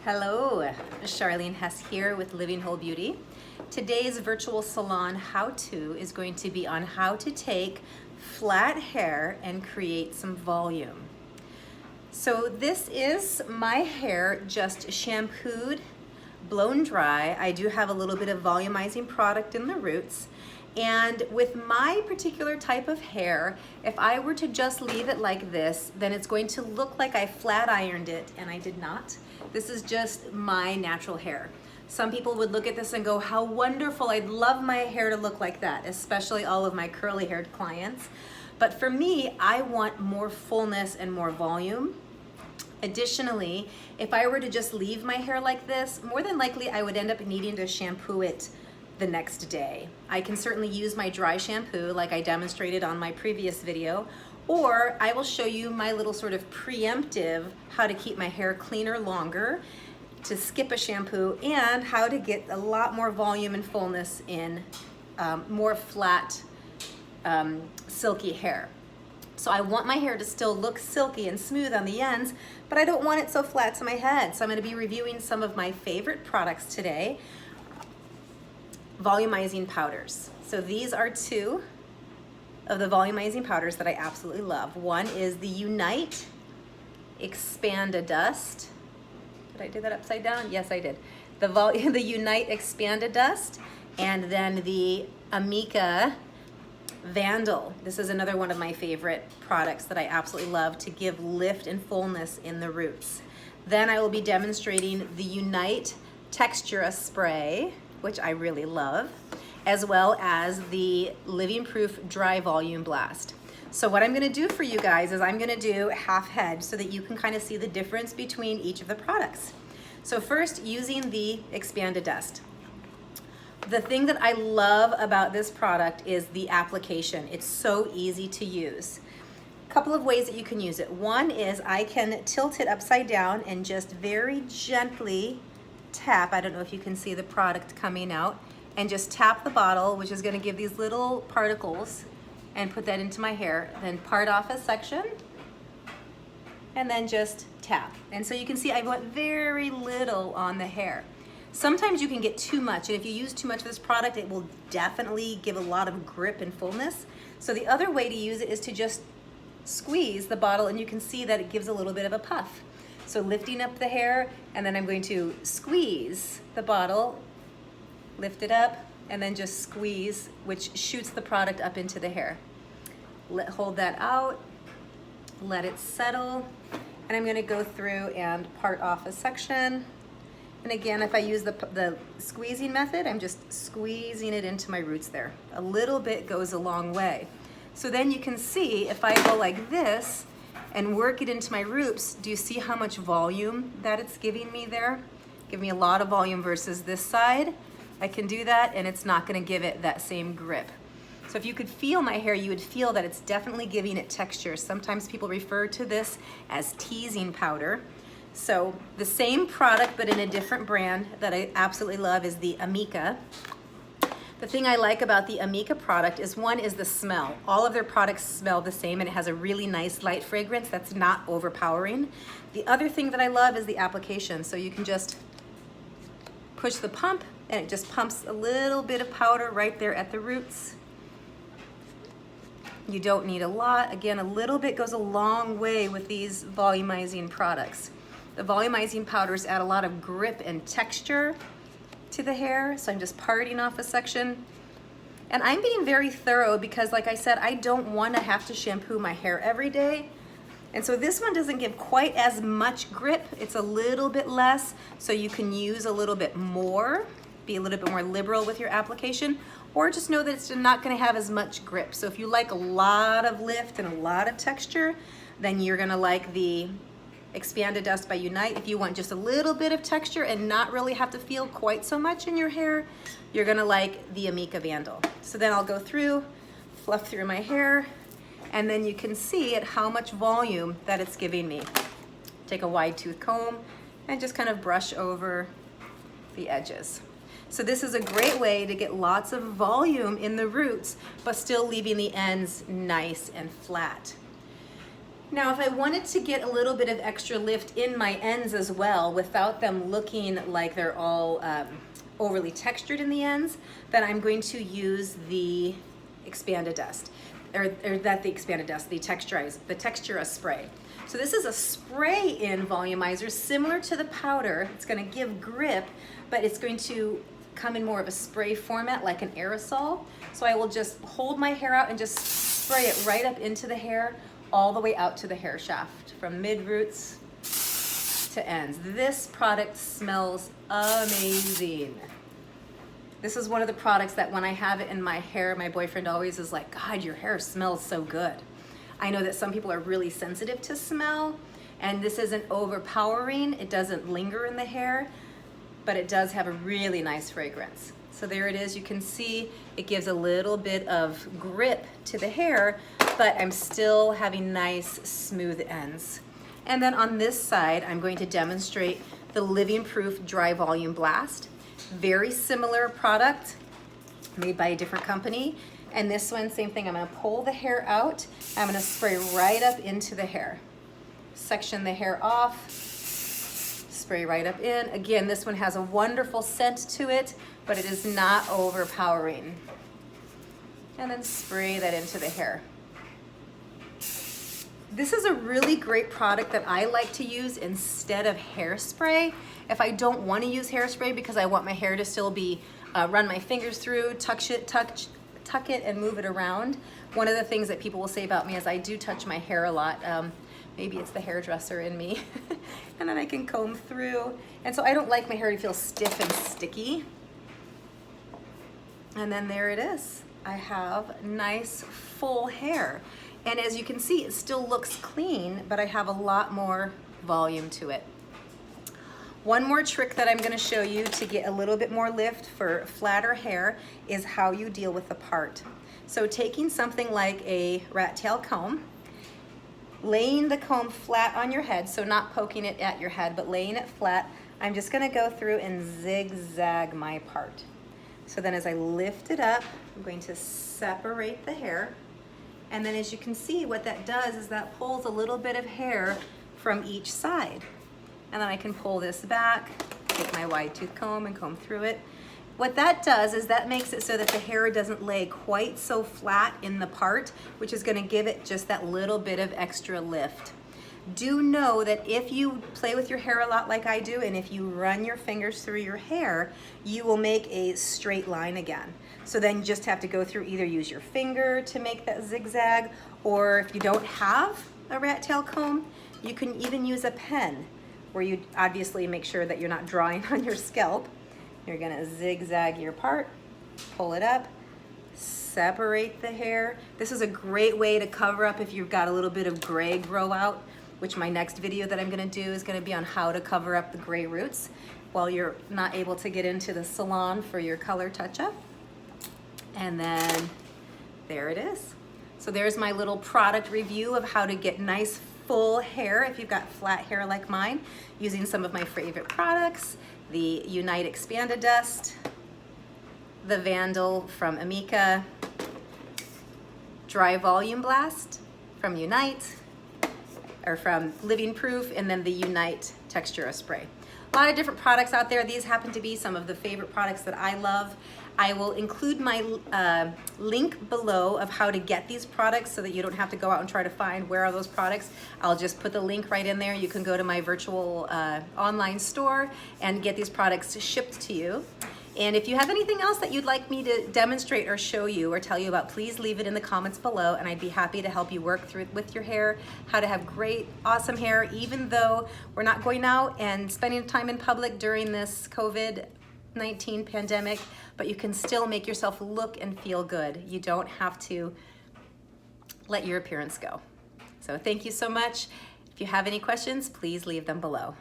Hello, Charlene Hess here with Living Whole Beauty. Today's virtual salon how-to is going to be on how to take flat hair and create some volume. So this is my hair just shampooed, blown dry. I do have a little bit of volumizing product in the roots. And with my particular type of hair, if I were to just leave it like this, then it's going to look like I flat ironed it, and I did not. This is just my natural hair. Some people would look at this and go, how wonderful, I'd love my hair to look like that, especially all of my curly haired clients. But for me, I want more fullness and more volume. Additionally, if I were to just leave my hair like this, more than likely I would end up needing to shampoo it the next day. I can certainly use my dry shampoo like I demonstrated on my previous video, or I will show you my little sort of preemptive how to keep my hair cleaner longer, to skip a shampoo, and how to get a lot more volume and fullness in more flat, silky hair. So I want my hair to still look silky and smooth on the ends, but I don't want it so flat to my head. So I'm going to be reviewing some of my favorite products today. Volumizing powders. So these are two of the volumizing powders that I absolutely love. One is the Unite Expanda Dust. Did I do that upside down? Yes, I did. The Unite Expanda Dust, and then the Amica Vandal. This is another one of my favorite products that I absolutely love to give lift and fullness in the roots. Then I will be demonstrating the Unite TEXTURIZA Spray, which I really love, as well as the Living Proof Dry Volume Blast. So what I'm gonna do for you guys is I'm gonna do half head so that you can kind of see the difference between each of the products. So first, using the Expanda Dust. The thing that I love about this product is the application. It's so easy to use. A couple of ways that you can use it. One is I can tilt it upside down and just very gently tap, I don't know if you can see the product coming out, and just tap the bottle, which is going to give these little particles, and put that into my hair, then part off a section, and then just tap. And so you can see I went very little on the hair. Sometimes you can get too much, and if you use too much of this product, it will definitely give a lot of grip and fullness. So the other way to use it is to just squeeze the bottle, and you can see that it gives a little bit of a puff. So lifting up the hair, and then I'm going to squeeze the bottle, lift it up, and then just squeeze, which shoots the product up into the hair. Hold that out, let it settle, and I'm gonna go through and part off a section. And again, if I use the squeezing method, I'm just squeezing it into my roots there. A little bit goes a long way. So then you can see if I go like this, and work it into my roots, do you see how much volume that it's giving me there? Give me a lot of volume versus this side. I can do that, and it's not gonna give it that same grip. So if you could feel my hair, you would feel that it's definitely giving it texture. Sometimes people refer to this as teasing powder. So the same product, but in a different brand that I absolutely love is the Amica. The thing I like about the Amica product is one is the smell. All of their products smell the same, and it has a really nice light fragrance that's not overpowering. The other thing that I love is the application. So you can just push the pump, and it just pumps a little bit of powder right there at the roots. You don't need a lot. Again, a little bit goes a long way with these volumizing products. The volumizing powders add a lot of grip and texture to the hair, so I'm just parting off a section. And I'm being very thorough because, like I said, I don't want to have to shampoo my hair every day. And so this one doesn't give quite as much grip. It's a little bit less, so you can use a little bit more, be a little bit more liberal with your application, or just know that it's not going to have as much grip. So if you like a lot of lift and a lot of texture, then you're going to like the Expanda Dust by Unite. If you want just a little bit of texture and not really have to feel quite so much in your hair, you're gonna like the Amica Vandal. So then I'll go through, fluff through my hair, and then you can see at how much volume that it's giving me. Take a wide tooth comb and just kind of brush over the edges. So this is a great way to get lots of volume in the roots, but still leaving the ends nice and flat. Now, if I wanted to get a little bit of extra lift in my ends as well, without them looking like they're all overly textured in the ends, then I'm going to use the Expanda dust, or not the Expanda dust, the TEXTURIZA spray. So this is a spray-in volumizer similar to the powder. It's going to give grip, but it's going to come in more of a spray format, like an aerosol. So I will just hold my hair out and just spray it right up into the hair, all the way out to the hair shaft, from mid roots to ends. This product smells amazing. This is one of the products that when I have it in my hair, my boyfriend always is like, God, your hair smells so good. I know that some people are really sensitive to smell, and this isn't overpowering. It doesn't linger in the hair, but it does have a really nice fragrance. So there it is. You can see it gives a little bit of grip to the hair, but I'm still having nice smooth ends. And then on this side, I'm going to demonstrate the Living Proof Dry Volume Blast. Very similar product, made by a different company. And this one, same thing. I'm gonna pull the hair out. I'm gonna spray right up into the hair. Section the hair off, spray right up in. Again, this one has a wonderful scent to it, but it is not overpowering. And then spray that into the hair. This is a really great product that I like to use instead of hairspray. If I don't want to use hairspray because I want my hair to still be, run my fingers through, tuck it and move it around. One of the things that people will say about me is I do touch my hair a lot. Maybe it's the hairdresser in me. And then I can comb through. And so I don't like my hair to feel stiff and sticky. And then there it is. I have nice full hair. And as you can see, it still looks clean, but I have a lot more volume to it. One more trick that I'm going to show you to get a little bit more lift for flatter hair is how you deal with the part. So taking something like a rat tail comb, laying the comb flat on your head, so not poking it at your head, but laying it flat, I'm just going to go through and zigzag my part. So then as I lift it up, I'm going to separate the hair. And then as you can see, what that does is that pulls a little bit of hair from each side. And then I can pull this back, take my wide tooth comb and comb through it. What that does is that makes it so that the hair doesn't lay quite so flat in the part, which is gonna give it just that little bit of extra lift. Do know that if you play with your hair a lot like I do, and if you run your fingers through your hair, you will make a straight line again. So then you just have to go through, either use your finger to make that zigzag, or if you don't have a rat tail comb, you can even use a pen, where you obviously make sure that you're not drawing on your scalp. You're gonna zigzag your part, pull it up, separate the hair. This is a great way to cover up if you've got a little bit of gray grow out, which my next video that I'm gonna do is gonna be on how to cover up the gray roots while you're not able to get into the salon for your color touch-up. And then there it is. So there's my little product review of how to get nice full hair if you've got flat hair like mine, using some of my favorite products, the Unite Expanda Dust, the Vandal from Amika, Dry Volume Blast from Unite, or from Living Proof, and then the Unite TEXTURIZA Spray. A lot of different products out there. These happen to be some of the favorite products that I love. I will include my link below of how to get these products so that you don't have to go out and try to find where are those products. I'll just put the link right in there. You can go to my virtual online store and get these products shipped to you. And if you have anything else that you'd like me to demonstrate or show you or tell you about, please leave it in the comments below, and I'd be happy to help you work through with your hair, how to have great, awesome hair, even though we're not going out and spending time in public during this COVID-19 pandemic, but you can still make yourself look and feel good. You don't have to let your appearance go. So thank you so much. If you have any questions, please leave them below.